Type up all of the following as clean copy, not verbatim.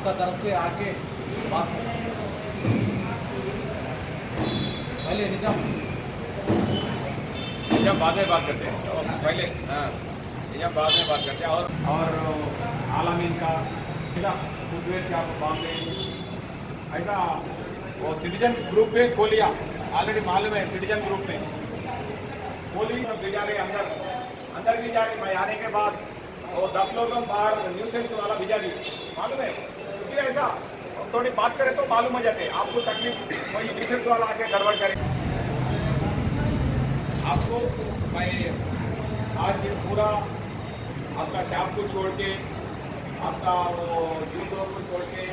आपका तरफ से आके बात करें। पहले निजाम निजाम बाद में बात करते हैं और पहले हाँ निजाम बाद में बात करते हैं और आलमीन का फुटवेयर से आप बॉम्बे ऐसा वो सिटीजन ग्रुप में खोलिया ऑलरेडी मालूम है। सिटीजन ग्रुप में खोली सब भी जा रहे अंदर भी जा रहे। मैं आने के बाद वो 10 लोग हम बाहर न्यूसेंस वाला भिजा दी मालूम है। क्योंकि ऐसा थोड़ी बात करें तो मालूम हो जाते आपको तकलीफ वही न्यूसेंस वाला आके गड़बड़ करे आपको। मैं आज ये पूरा आपका शॉप को छोड़ के आपका वो जूस को छोड़ के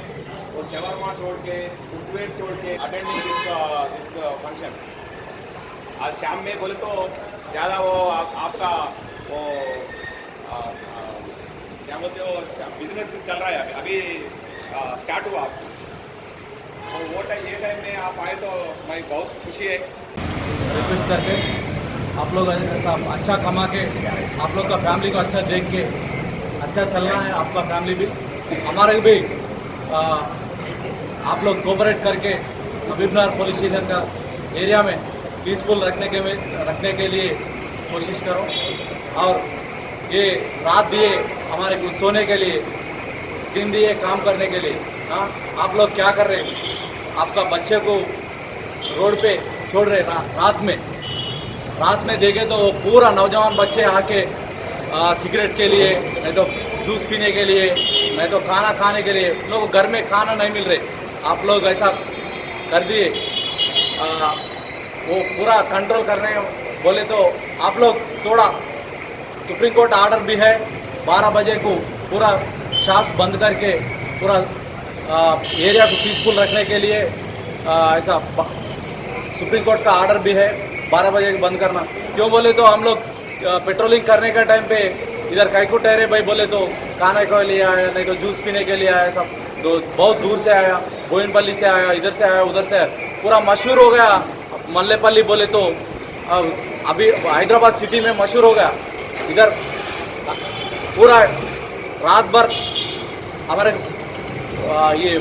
वो शवरमा छोड़ के फुटवेयर छोड़ के अटेंडिंग दिस फंक्शन। आज शाम में बोले तो ज़्यादा वो आपका वो क्या बोलते हो बिजनेस चल रहा है अभी स्टार्ट हुआ आपको। और वो टाइम ये टाइम में आप आए तो मैं बहुत खुशी है। रिक्वेस्ट करके आप लोग ऐसा अच्छा कमा के आप लोग का फैमिली को अच्छा देख के अच्छा चलना है। आपका फैमिली भी हमारे भी आप लोग कोऑपरेट करके हबीबनगर पुलिस स्टेशन का एरिया में पीसफुल रखने के लिए कोशिश करो। और ये रात दिए हमारे को सोने के लिए, दिन दिए काम करने के लिए। हाँ, आप लोग क्या कर रहे हैं? आपका बच्चे को रोड पे छोड़ रहे रात में देखे तो पूरा नौजवान बच्चे आके सिगरेट के लिए, नहीं तो जूस पीने के लिए, नहीं तो खाना खाने के लिए, लोग घर में खाना नहीं मिल रहे। आप लोग ऐसा कर दिए वो पूरा कंट्रोल करने बोले तो आप लोग थोड़ा सुप्रीम कोर्ट आर्डर भी है 12 बजे को पूरा शॉप बंद करके पूरा एरिया को पीसफुल रखने के लिए ऐसा सुप्रीम कोर्ट का आर्डर भी है 12 बजे बंद करना। क्यों बोले तो हम लोग पेट्रोलिंग करने का टाइम पे इधर कायको ठहरे भाई बोले तो खाने के लिए आया, नहीं तो जूस पीने के लिए आया। सब बहुत दूर से आया, बोइनपल्ली से आया, इधर से आया, उधर से आया, पूरा मशहूर हो गया। मल्लेपल्ली बोले तो अभी हैदराबाद सिटी में मशहूर हो गया। इधर पूरा रात भर हमारे ये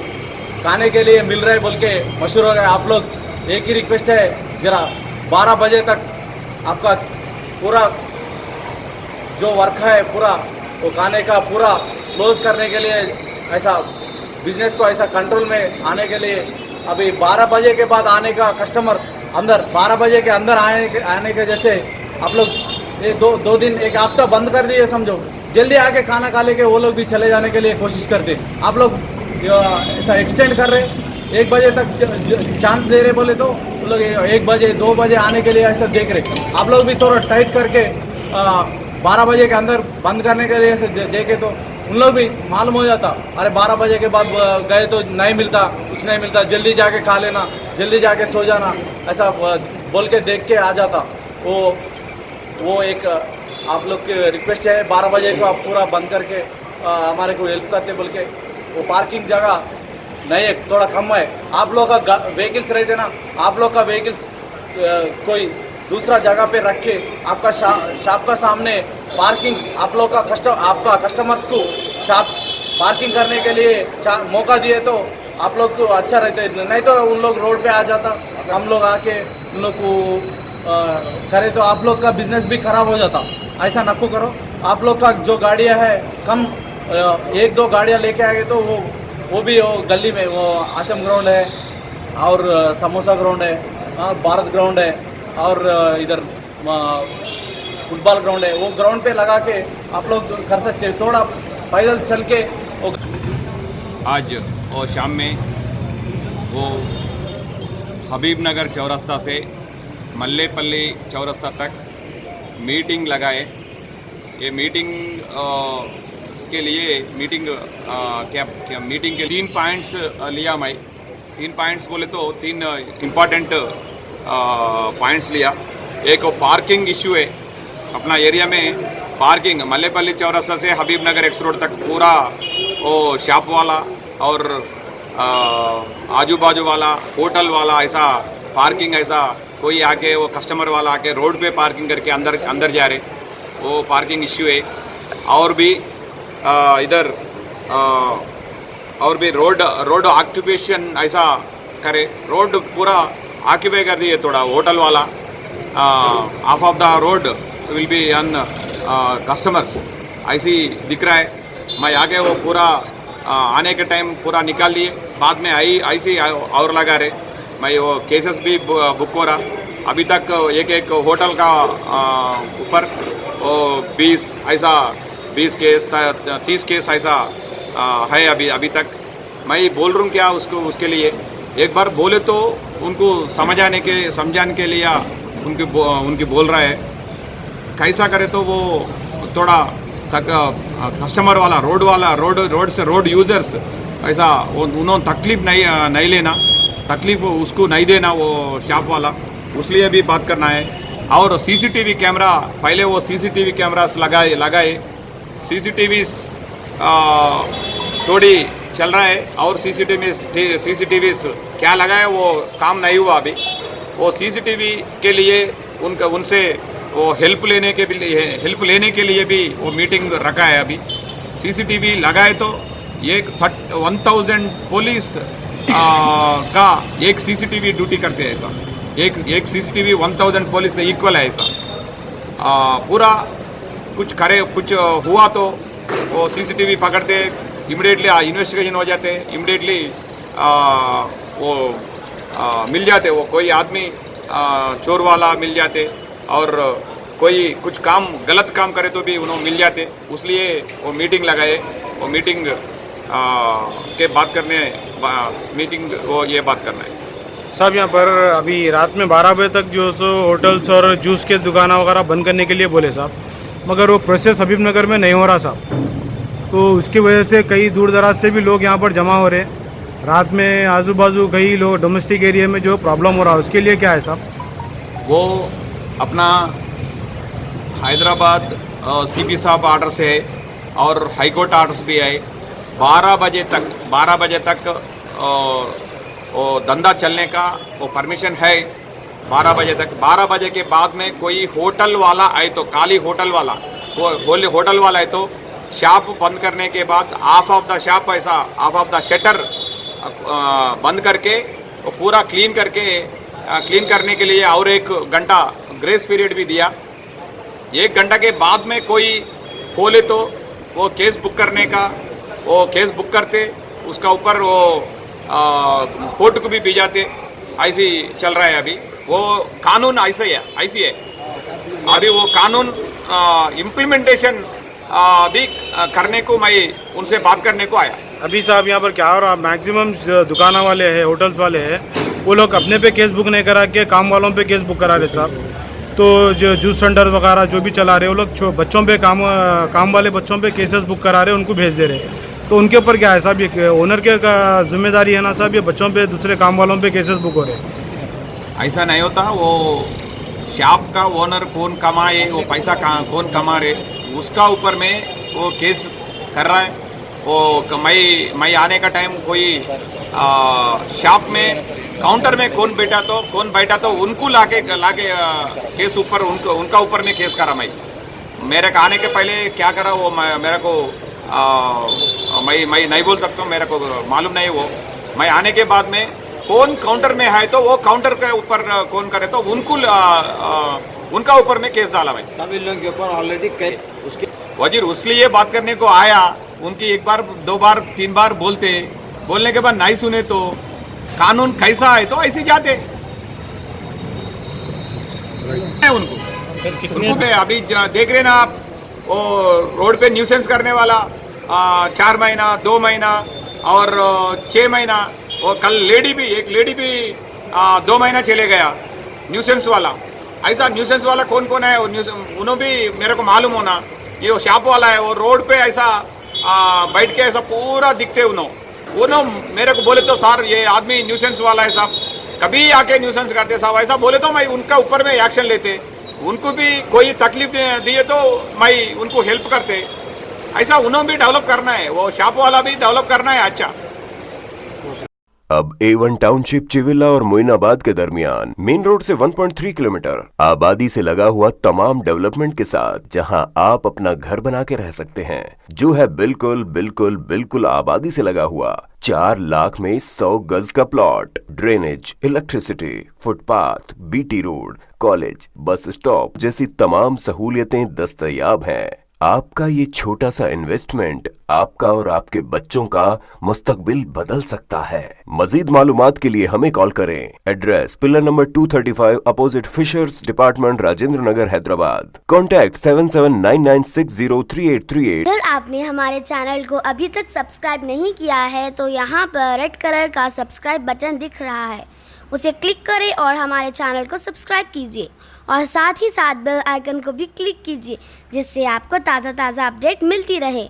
खाने के लिए मिल रहे बोल के मशहूर हो गया। आप लोग एक ही रिक्वेस्ट है, जरा 12 बजे तक आपका पूरा जो वर्क है पूरा वो खाने का पूरा क्लोज करने के लिए, ऐसा बिजनेस को ऐसा कंट्रोल में आने के लिए अभी 12 बजे के बाद आने का कस्टमर अंदर 12 बजे के अंदर आने के जैसे आप लोग ये दो दिन एक हफ्ता बंद कर दिए समझो। जल्दी आके खाना खा लेके वो लोग भी चले जाने के लिए कोशिश करते। आप लोग ऐसा एक्सटेंड कर रहे 1 बजे तक चांस दे रहे बोले तो वो लोग 1 बजे 2 बजे आने के लिए ऐसा देख रहे। आप लोग भी थोड़ा टाइट करके 12 बजे के अंदर बंद करने के लिए ऐसे देखे तो उन लोग भी मालूम हो जाता। अरे 12 बजे के बाद गए तो नहीं मिलता, कुछ नहीं मिलता, जल्दी जाके खा लेना, जल्दी जाके सो जाना, ऐसा बोल के देख के आ जाता। वो एक आप लोग की रिक्वेस्ट है 12 बजे को आप पूरा बंद करके हमारे को हेल्प करते बोल के। वो पार्किंग जगह नहीं है, थोड़ा कम है। आप लोग का व्हीकल्स रहते ना, आप लोग का व्हीकल्स कोई दूसरा जगह पे रख के आपका शॉप का सामने पार्किंग आप लोग का आपका कस्टमर्स को शॉप पार्किंग करने के लिए मौका दिए तो आप लोग को अच्छा रहते। नहीं तो उन लोग रोड पे आ जाता, हम लोग आके उन लोग को करे तो आप लोग का बिजनेस भी खराब हो जाता। ऐसा नको करो। आप लोग का जो गाड़ियाँ है कम 1-2 गाड़ियाँ लेके आएंगे तो वो भी वो गली में वो आश्रम ग्राउंड है और समोसा ग्राउंड है, भारत ग्राउंड है और इधर फुटबॉल ग्राउंड है। वो ग्राउंड पे लगा के आप लोग कर सकते हैं, थोड़ा पैदल चल के। आज और शाम में वो हबीबनगर चौरस्ता से मल्लेपल्ली चौरस्ता तक मीटिंग लगाए। ये मीटिंग के लिए क्या मीटिंग के 3 पॉइंट्स लिया। मैं 3 पॉइंट्स बोले तो 3 इम्पॉर्टेंट पॉइंट्स लिया। एक पार्किंग इश्यू है अपना एरिया में। पार्किंग मल्लेपल्ली चौरस्ता से हबीबनगर एक्स रोड तक पूरा वो शॉप वाला और आजू बाजू वाला होटल वाला ऐसा पार्किंग, ऐसा कोई आके वो कस्टमर वाला आके रोड पे पार्किंग करके अंदर जा रहे, वो पार्किंग इश्यू है। और भी इधर और भी रोड ऑक्यूपेशन ऐसा करे, रोड पूरा ऑक्यूपाई कर दिए थोड़ा होटल वाला, half of the road will be on customers, ऐसी दिख रहा है। मैं आगे वो पूरा आने के टाइम पूरा निकाल लिए, बाद में ऐसे और लगा रहे। मैं वो केसेस भी बुक हो रहा, अभी तक एक होटल का ऊपर वो 20 केस 30 केस ऐसा है अभी तक। मैं बोल रहा हूँ क्या उसके लिए एक बार बोले तो उनको समझाने के लिए उनकी बोल रहा है। कैसा करे तो वो थोड़ा कस्टमर वाला रोड यूजर्स ऐसा उन्होंने तकलीफ नहीं लेना, तकलीफ उसको नहीं देना वो शॉप वाला, उसलिए भी बात करना है। और सीसीटीवी कैमरा, पहले वो सीसीटीवी कैमरास लगाए सीसीटीवी थोड़ी चल रहा है, और सीसीटीवी क्या लगाए वो काम नहीं हुआ अभी। वो सीसीटीवी के लिए उनसे वो हेल्प लेने के लिए भी वो मीटिंग रखा है अभी। सीसीटीवी लगाए तो 1000 पुलिस का एक सीसीटीवी ड्यूटी करते हैं ऐसा, एक सीसीटीवी 1000 पुलिस से इक्वल है ऐसा। पूरा कुछ हुआ तो वो सीसीटीवी पकड़ते, इमिडिएटली इन्वेस्टिगेशन हो जाते, इमिडिएटली वो मिल जाते, वो कोई आदमी चोर वाला मिल जाते, और कोई कुछ गलत काम करे तो भी उन्होंने मिल जाते। उसलिए वो मीटिंग लगाए, वो मीटिंग के बात करने वो ये बात करना है। साहब यहाँ पर अभी रात में 12 बजे तक जो सो होटल्स और जूस के दुकाना वगैरह बंद करने के लिए बोले साहब, मगर वो प्रोसेस हबीब नगर में नहीं हो रहा साहब, तो उसकी वजह से कई दूर दराज से भी लोग यहाँ पर जमा हो रहे हैं। रात में आजू बाजू कई लोग डोमेस्टिक एरिया में जो प्रॉब्लम हो रहा है उसके लिए क्या है साहब? वो अपना हैदराबाद सीपी साहब आर्डर से है और हाई कोर्ट आर्डर्स भी है। 12 बजे तक वो धंधा चलने का वो परमिशन है 12 बजे तक। 12 बजे के बाद में कोई होटल वाला आए तो, खाली होटल वाला होटल वाला है तो शॉप बंद करने के बाद हाफ ऑफ द शॉप ऐसा हाफ ऑफ द शटर बंद करके वो पूरा क्लीन करने के लिए और 1 घंटा ग्रेस पीरियड भी दिया। 1 घंटा के बाद में कोई खोले तो वो केस बुक करने का, वो केस बुक करते, उसका ऊपर वो कोर्ट को भी भेजाते। ऐसी चल रहा है अभी। वो कानून ऐसी है अभी। वो कानून इम्प्लीमेंटेशन भी करने को मैं उनसे बात करने को आया। अभी साहब यहाँ पर क्या हो रहा, मैक्सिमम दुकाना वाले हैं, होटल्स वाले हैं, वो लोग अपने पे केस बुक नहीं करा के काम वालों पे केस बुक करा रहे साहब। तो जो जूस सेंटर वगैरह जो भी चला रहे वो लोग बच्चों पे काम वाले बच्चों पे केसेस बुक करा रहे, उनको भेज दे रहे। तो उनके ऊपर क्या है साहब, ये ओनर के जिम्मेदारी है ना साहब, ये बच्चों पे दूसरे काम वालों पे केसेस बुक हो रहे? ऐसा नहीं होता। वो शॉप का ओनर कौन कमाए, वो पैसा कौन कमा रहे, उसका ऊपर में वो केस कर रहा है। वो मैं आने का टाइम कोई शॉप में काउंटर में कौन बैठा तो उनको लाके केस ऊपर उनका ऊपर में केस करा। मेरे को आने के पहले क्या करा वो मेरे को मैं नहीं बोल सकता हूँ, मेरे को मालूम नहीं। वो मैं आने के बाद में कौन काउंटर में है तो वो काउंटर के ऊपर कौन करे तो उनका ऊपर में केस डाला। मैं सभी लोगों के ऊपर ऑलरेडी उसके वजीर उसलिए बात करने को आया। उनकी 1 बार 2 बार 3 बार बोलने के बाद नहीं सुने तो कानून कैसा है तो ऐसे जाते उनको पे अभी देख रहे ना आप, वो रोड पे न्यूसेंस करने वाला 4 महीना 2 महीना और 6 महीना। वो कल एक लेडी भी 2 महीना चले गया न्यूसेंस वाला। ऐसा न्यूसेंस वाला कौन है उन्होंने भी मेरे को मालूम होना। ये वो शॉप वाला है, वो रोड पे ऐसा बैठ के ऐसा पूरा दिखते उन्होंने मेरे को बोले तो सर ये आदमी न्यूसेंस वाला है साहब, कभी आके न्यूसेंस करते साहब। ऐसा बोले तो मैं उनका ऊपर में एक्शन लेते, उनको भी कोई तकलीफ दिए तो मैं उनको हेल्प करते। ऐसा उन्होंने भी डेवलप करना है, वो शॉप वाला भी डेवलप करना है। अच्छा अब A1 टाउनशिप चिविला और मोइनाबाद के दरमियान मेन रोड से 1.3 किलोमीटर आबादी से लगा हुआ तमाम डेवलपमेंट के साथ जहां आप अपना घर बना के रह सकते हैं, जो है बिल्कुल बिल्कुल बिल्कुल आबादी से लगा हुआ। 4 लाख में 100 गज का plot, drainage, electricity, footpath, BT road, college, bus stop जैसी तमाम सहूलियतें दस्तयाब हैं। आपका ये छोटा सा इन्वेस्टमेंट आपका और आपके बच्चों का मुस्तकबिल बदल सकता है। मजीद मालूमात के लिए हमें कॉल करें। Address pillar number 235 opposite fishers department, Rajendra Nagar, Hyderabad. Contact 7799603838। अगर आपने हमारे चैनल को अभी तक सब्सक्राइब नहीं किया है तो यहाँ पर रेड कलर का सब्सक्राइब बटन दिख रहा है, उसे क्लिक करें और हमारे चैनल को सब्सक्राइब कीजिए और साथ ही साथ बेल आइकन को भी क्लिक कीजिए, जिससे आपको ताज़ा अपडेट मिलती रहे।